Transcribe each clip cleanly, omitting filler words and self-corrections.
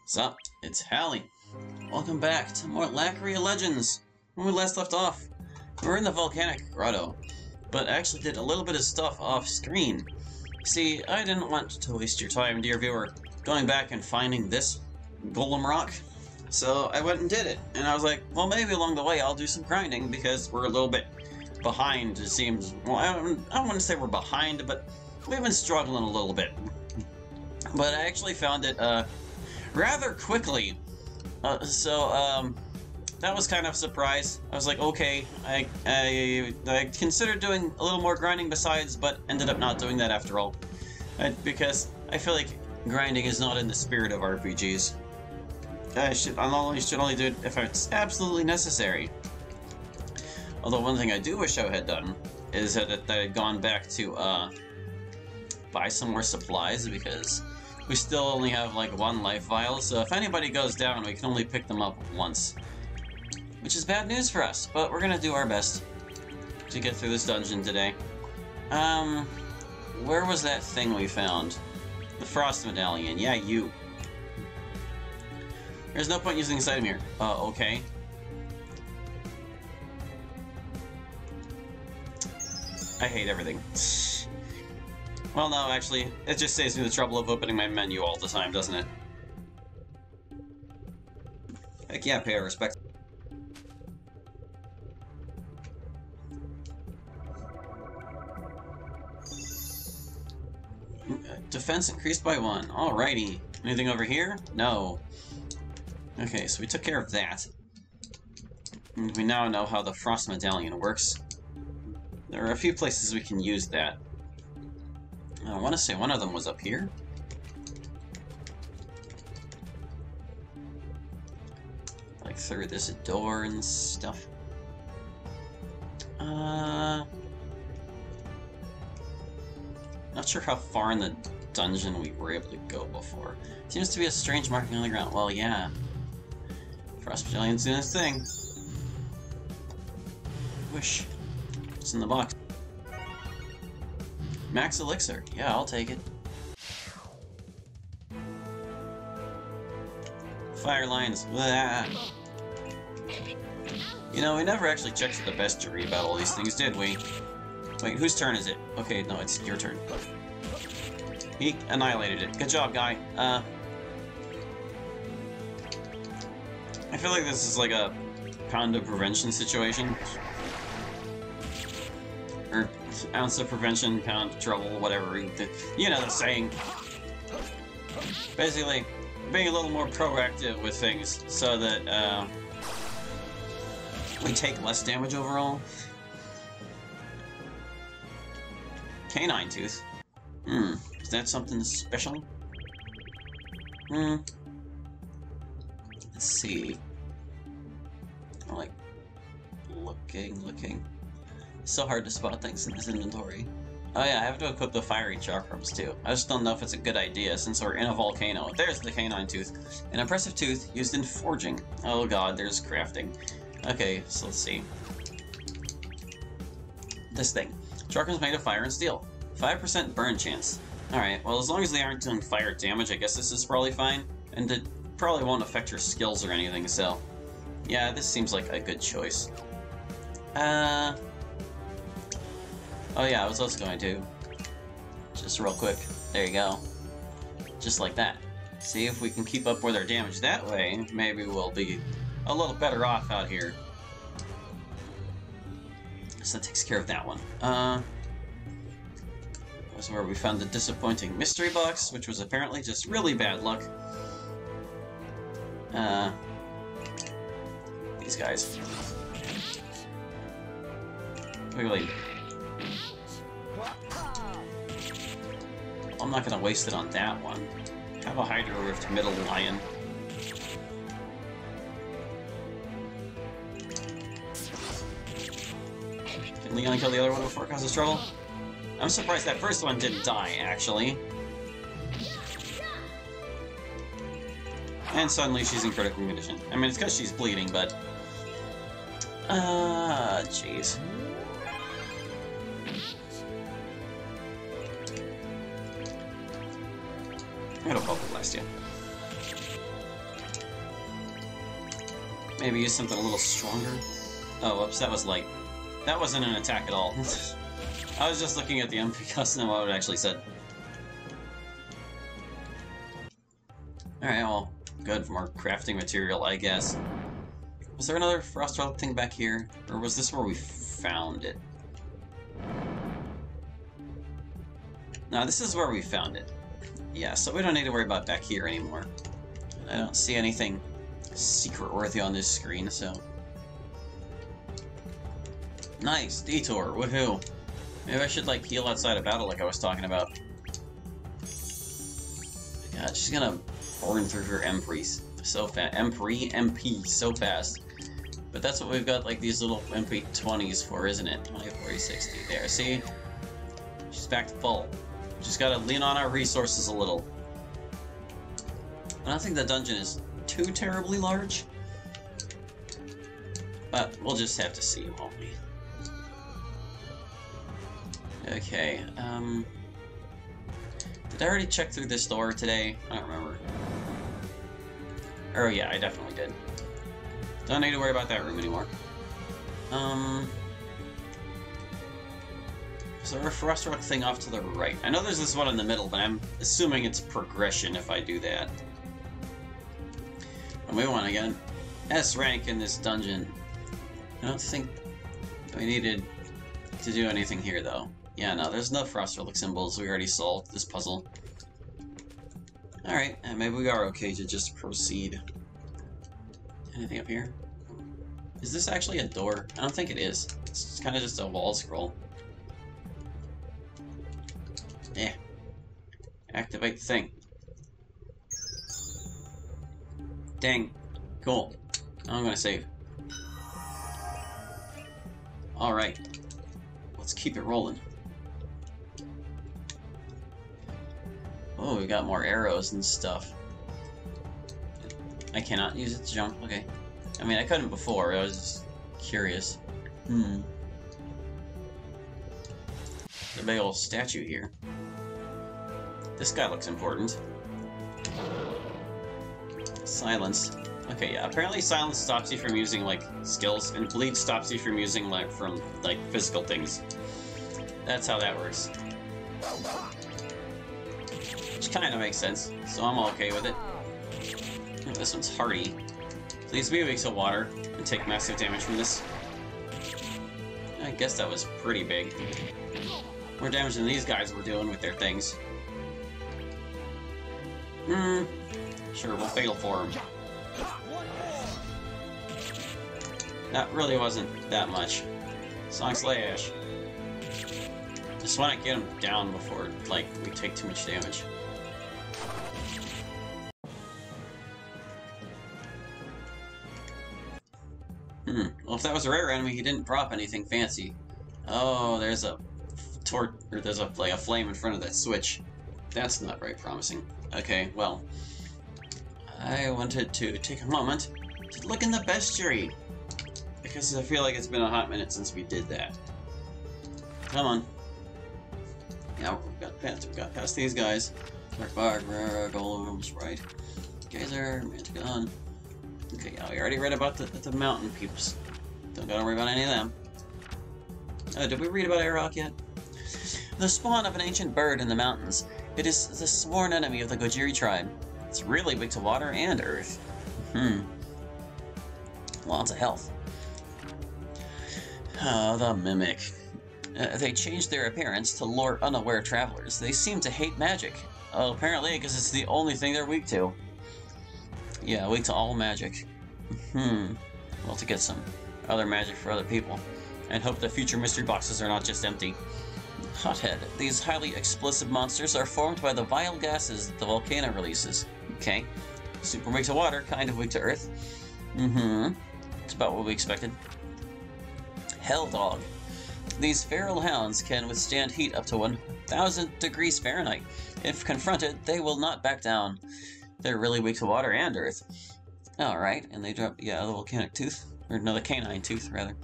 Sup, it's Hallie. Welcome back to more Lakria Legends. When we last left off, we were in the volcanic grotto, but actually did a little bit of stuff off screen. See, I didn't want to waste your time, dear viewer, going back and finding this golem rock. So I went and did it, and I was like, well, maybe along the way I'll do some grinding, because we're a little bit behind, it seems. Well, I don't want to say we're behind, but we've been struggling a little bit. But I actually found it, rather quickly. That was kind of a surprise. I was like, okay, I considered doing a little more grinding besides, but ended up not doing that after all. Because I feel like grinding is not in the spirit of RPGs. I should only do it if it's absolutely necessary. Although one thing I do wish I had done is that I had gone back to buy some more supplies, because we still only have like one life vial, so if anybody goes down, we can only pick them up once. Which is bad news for us, but we're gonna do our best to get through this dungeon today. Where was that thing we found? The Frost Medallion, yeah, you. There's no point using this item here. Okay. I hate everything. Well, no, actually, it just saves me the trouble of opening my menu all the time, doesn't it? Heck yeah, pay our respect. Defense increased by 1. Alrighty. Anything over here? No. Okay, so we took care of that. And we now know how the Frost Medallion works. There are a few places we can use that. I want to say one of them was up here. Like through this door and stuff. Not sure how far in the dungeon we were able to go before. Seems to be a strange marking on the ground. Well, yeah. Frost Medallion's doing his thing. Wish. What's in the box? Max Elixir. Yeah, I'll take it. Fire lines. Blah. You know, we never actually checked the bestiary about all these things, did we? Wait, whose turn is it? Okay, no, it's your turn. He annihilated it. Good job, guy. I feel like this is like a pound of prevention situation. Or ounce of prevention, pound of trouble, whatever. You know the saying. Basically, being a little more proactive with things so that we take less damage overall. Canine tooth. Is that something special? Let's see. I'm like looking. It's so hard to spot things in this inventory. Oh yeah, I have to equip the fiery chakrams too. I just don't know if it's a good idea since we're in a volcano. There's the canine tooth. An impressive tooth used in forging. Oh god, there's crafting. Okay, so let's see. This thing. Chakrams made of fire and steel. 5% burn chance. Alright, well as long as they aren't doing fire damage, I guess this is probably fine. And it probably won't affect your skills or anything, so... yeah, this seems like a good choice. Oh yeah, I was also going to... just real quick. There you go. Just like that. See if we can keep up with our damage that way. Maybe we'll be a little better off out here. So that takes care of that one. That was where we found the disappointing mystery box, which was apparently just really bad luck. These guys. Really. I'm not gonna waste it on that one. Have a Hydro Rift Middle Lion. Can Leon kill the other one before it causes trouble? I'm surprised that first one didn't die, actually. And suddenly she's in critical condition. I mean, it's because she's bleeding, but... jeez. I'm gonna Bubble Blast you. maybe use something a little stronger. Oh, whoops, that was light. That wasn't an attack at all. I was just looking at the MP custom what it actually said. Alright, well, good for more crafting material, I guess. Was there another frost relic thing back here? Or was this where we found it? No, this is where we found it. Yeah, so we don't need to worry about back here anymore. I don't see anything secret-worthy on this screen, so... Nice! Detour! Woohoo! Maybe I should, like, heal outside of battle like I was talking about. God, she's gonna burn through her MP so fast. MP so fast. But that's what we've got, like, these little MP20s for, isn't it? 20, 40, 60. There, see? She's back to full. Just gotta lean on our resources a little. I don't think the dungeon is too terribly large. But we'll just have to see, won't we? Okay, did I already check through this door today? I don't remember. Oh yeah, I definitely did. Don't need to worry about that room anymore. Is there a frost rock thing off to the right? I know there's this one in the middle, but I'm assuming it's progression if I do that. And we want to get an S rank in this dungeon. I don't think we needed to do anything here, though. Yeah, no, there's no frost relic symbols. We already solved this puzzle. Alright, and maybe we are okay to just proceed. Anything up here? Is this actually a door? I don't think it is. It's kind of just a wall scroll. Yeah. Activate the thing. Dang. Cool. Now I'm gonna save. Alright. Let's keep it rolling. Oh, we got more arrows and stuff. I cannot use it to jump? Okay. I mean, I couldn't before. I was just curious. The big old statue here. This guy looks important. Silence. Okay, yeah. Apparently silence stops you from using, like, skills, and bleed stops you from using, like, physical things. That's how that works. Which kind of makes sense, so I'm okay with it. Oh, this one's hardy. Please be weak to water and take massive damage from this. I guess that was pretty big. More damage than these guys were doing with their things. Sure, we'll Fatal Form. That really wasn't that much. Sonic Slash. Just want to get him down before, like, we take too much damage. Well, if that was a rare enemy, he didn't drop anything fancy. Oh, there's a there's a flame in front of that switch. That's not very promising. Okay, well, I wanted to take a moment to look in the bestiary, because I feel like it's been a hot minute since we did that. Come on. Yeah, we got past these guys. Dark Bark, Golems, right. Geyser, Magic Gun. Okay, yeah, we already read about the mountain peeps. Don't gotta worry about any of them. Did we read about Airrock yet? The spawn of an ancient bird in the mountains. It is the sworn enemy of the Gojiri tribe. It's really weak to water and earth. Lots of health. Oh, the Mimic. They changed their appearance to lure unaware travelers. They seem to hate magic. Oh, apparently, because it's the only thing they're weak to. Yeah, weak to all magic. Well, to get some other magic for other people. And hope the future mystery boxes are not just empty. Hothead. These highly explosive monsters are formed by the vile gases that the volcano releases. Okay. Super weak to water, kind of weak to earth. It's about what we expected. Hell Dog. These feral hounds can withstand heat up to 1,000 degrees Fahrenheit. If confronted, they will not back down. They're really weak to water and earth. Alright, and they drop, yeah, the volcanic tooth. Or no, the canine tooth, rather.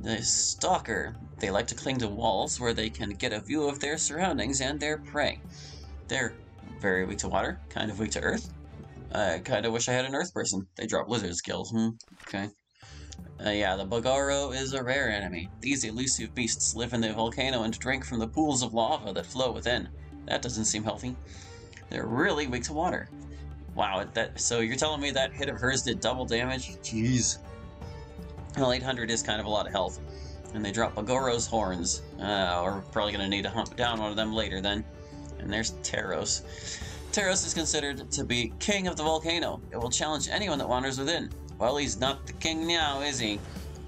The Stalker. They like to cling to walls where they can get a view of their surroundings and their prey. They're very weak to water, kind of weak to earth. I kinda wish I had an Earth person. They drop lizard skills. Okay. Yeah, the Bogoro is a rare enemy. These elusive beasts live in the volcano and drink from the pools of lava that flow within. That doesn't seem healthy. They're really weak to water. Wow, so you're telling me that hit of hers did double damage? Jeez. Well, 800 is kind of a lot of health. And they drop Bogoro's horns. We're probably going to need to hunt down one of them later then. And there's Taros. Taros is considered to be king of the volcano. It will challenge anyone that wanders within. Well, he's not the king now, is he?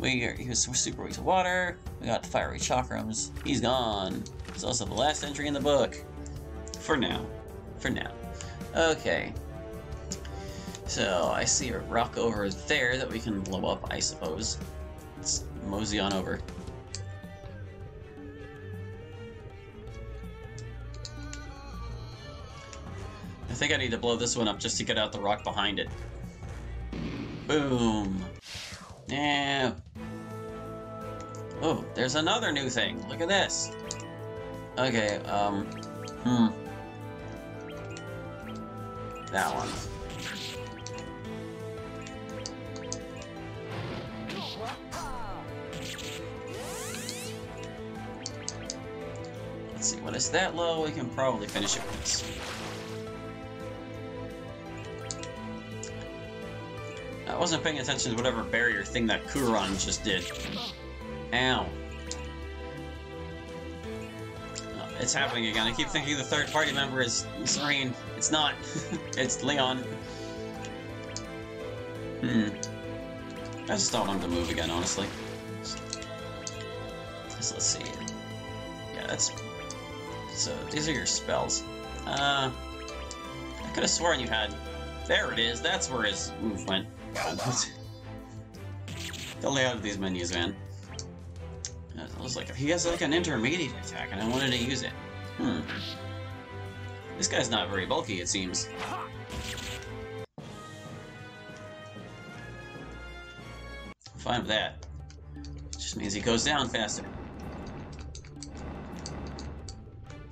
He was super weak to water. We got fiery chakrams. He's gone. It's also the last entry in the book. For now. For now. Okay. So, I see a rock over there that we can blow up, I suppose. Let's mosey on over. I think I need to blow this one up just to get out the rock behind it. Boom! Yeah. Oh, there's another new thing. Look at this. Okay, that one. Let's see, when it's that low, we can probably finish it with this. I wasn't paying attention to whatever barrier thing that Kuron just did. Ow. Oh, it's happening again. I keep thinking the third party member is Serene. It's not. It's Leon. I just don't want him to move again, honestly. So let's see. Yeah, that's... So, these are your spells. I could have sworn you had... There it is, that's where his move went. The layout of these menus, man. I was like, he has like an intermediate attack, and I wanted to use it. This guy's not very bulky, it seems. I'm fine with that. It just means he goes down faster.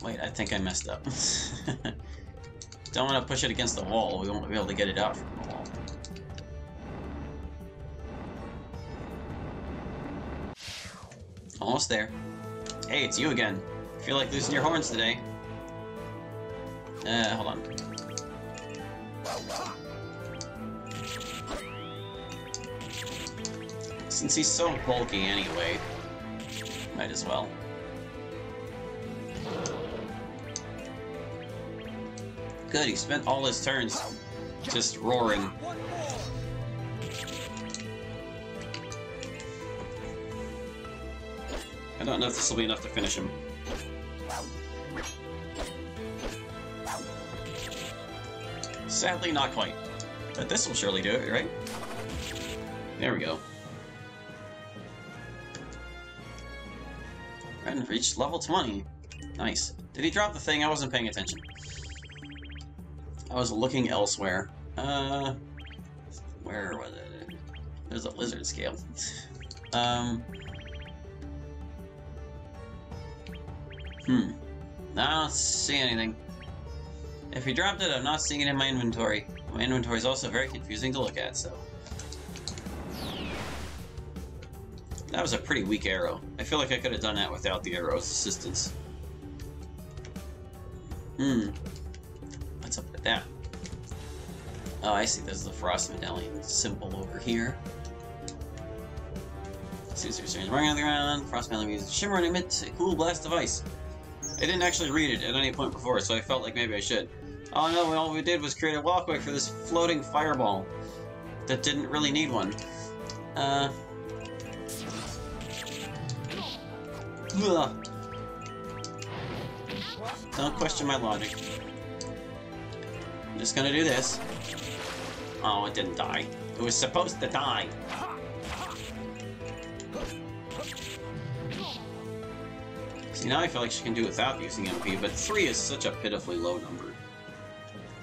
Wait, I think I messed up. Don't want to push it against the wall. We won't be able to get it out from the wall. Almost there. Hey, it's you again. I feel like losing your horns today. Hold on. Since he's so bulky anyway, might as well. Good, he spent all his turns just roaring. I don't know if this will be enough to finish him. Sadly, not quite. But this will surely do it, right? There we go. And reached level 20. Nice. Did he drop the thing? I wasn't paying attention. I was looking elsewhere. Where was it? There's a lizard scale. I don't see anything. If he dropped it, I'm not seeing it in my inventory. My inventory is also very confusing to look at, so... That was a pretty weak arrow. I feel like I could have done that without the arrow's assistance. What's up with that? Oh, I see. This is the Frost Medallion symbol over here. Caesar strange running on the ground. Frost Medallion uses shimmer and emits a cool blast of ice. I didn't actually read it at any point before, so I felt like maybe I should. Oh no, all we did was create a walkway for this floating fireball that didn't really need one. Ugh. Don't question my logic. I'm just gonna do this. Oh, it didn't die. It was supposed to die. See, now I feel like she can do without using MP, but 3 is such a pitifully low number.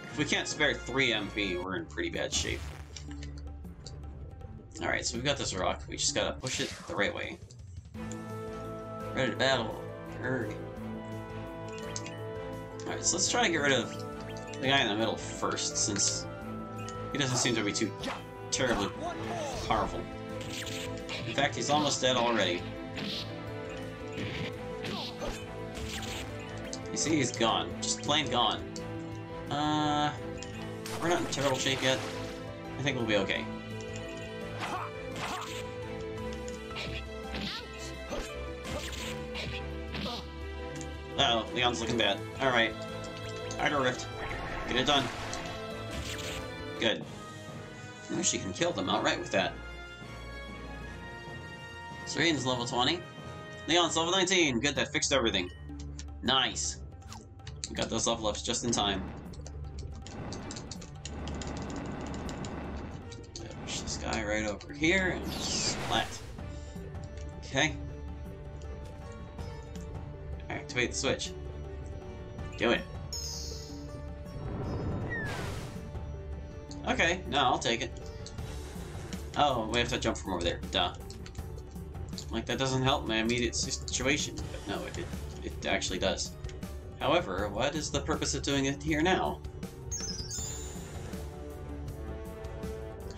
If we can't spare 3 MP, we're in pretty bad shape. Alright, so we've got this rock. We just gotta push it the right way. Ready to battle. Hurry. Alright, so let's try to get rid of the guy in the middle first, since He doesn't seem to be too terribly powerful. In fact, he's almost dead already. You see, he's gone. Just plain gone. We're not in terrible shape yet. I think we'll be okay. Uh-oh, Leon's looking bad. Alright. Hydro Rift. Get it done. Good. Oh, she can kill them outright with that. Serene's level 20. Leon's level 19. Good, that fixed everything. Nice. We got those level ups just in time. Push this guy right over here and just splat. Okay. Activate the switch. Do it. Okay, no, I'll take it. Oh, we have to jump from over there. Duh. Like, that doesn't help my immediate situation. But no, it actually does. However, what is the purpose of doing it here now?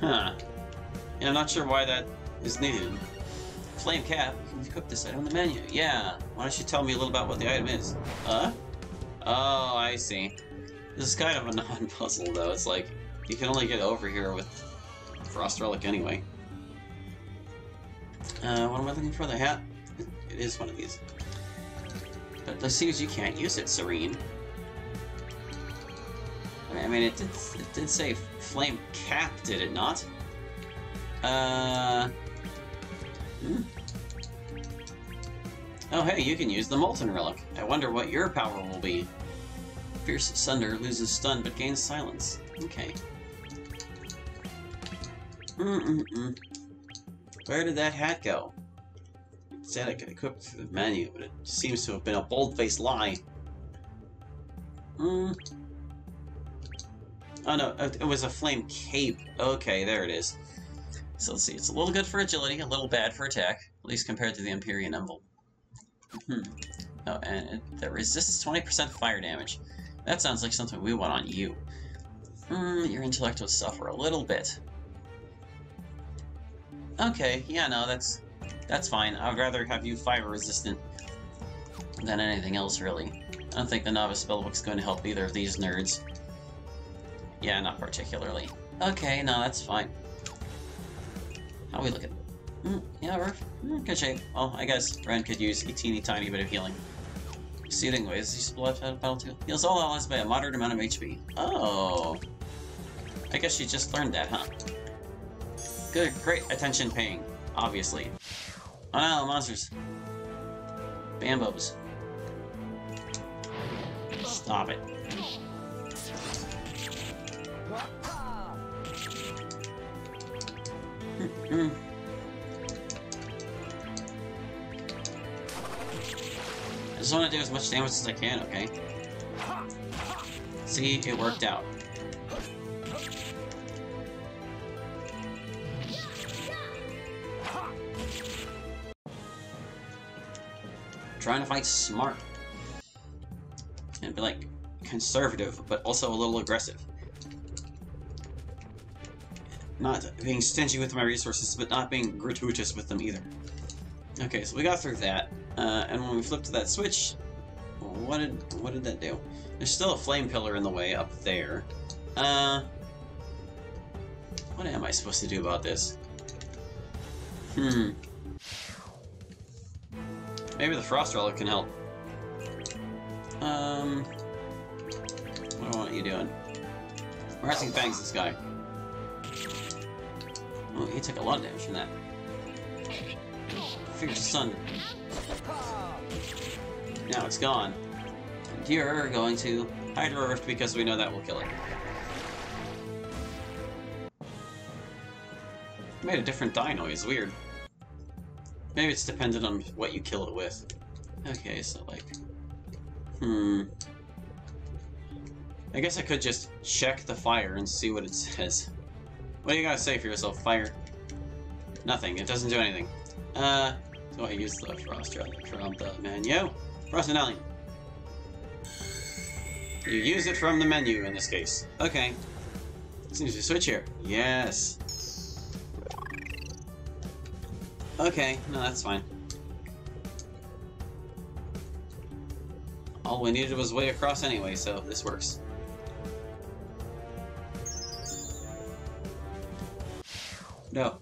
Huh. Yeah, I'm not sure why that is needed. Flame cap. You can equip this item in the menu. Yeah. Why don't you tell me a little about what the item is? Oh, I see. This is kind of a non-puzzle, though. It's like, you can only get over here with Frost Relic anyway. What am I looking for? The hat? It is one of these. But it seems you can't use it, Serene. I mean, it did say flame cap, did it not? Oh, hey, you can use the Molten Relic. I wonder what your power will be. Fierce Sunder loses stun but gains silence. Okay. Where did that hat go? It said I could equip it through the menu, but it seems to have been a bold-faced lie. Oh no, it was a flame cape. Okay, there it is. So let's see, it's a little good for agility, a little bad for attack, at least compared to the Empyrean Envelope. Oh, and it resists 20% fire damage. That sounds like something we want on you. Your intellect would suffer a little bit. Okay, yeah, no, that's fine. I would rather have you fire resistant than anything else, really. I don't think the novice spellbook's going to help either of these nerds. Yeah, not particularly. Okay, no, that's fine. How we looking? Yeah, we're in good shape. Well, I guess Ren could use a teeny tiny bit of healing. Soothing ways, you split out of battle too. Heals all allies by a moderate amount of HP. Oh. I guess she just learned that, huh? Good, great attention paying, obviously. Oh no, monsters. Bambos. Stop it. I just want to do as much damage as I can, okay? See, it worked out. Trying to fight smart. And be like conservative, but also a little aggressive. Not being stingy with my resources, but not being gratuitous with them either. Okay, so we got through that. And when we flipped to that switch, what did that do? There's still a flame pillar in the way up there. What am I supposed to do about this? Maybe the Frost Relic can help. What do I want you doing? Rising Fangs this guy. Oh, he took a lot of damage from that. Fierce Sun. Now it's gone. And you're going to Hydro Rift because we know that will kill it. Made a different die noise, weird. Maybe it's dependent on what you kill it with. Okay, so like... I guess I could just check the fire and see what it says. What do you gotta say for yourself, fire? Nothing, it doesn't do anything. So I use the Frost Relic from the menu. Frost Medallion. You use it from the menu in this case. Okay. Seems to switch here. Yes. Okay, no, that's fine. All we needed was way across anyway, so this works. No.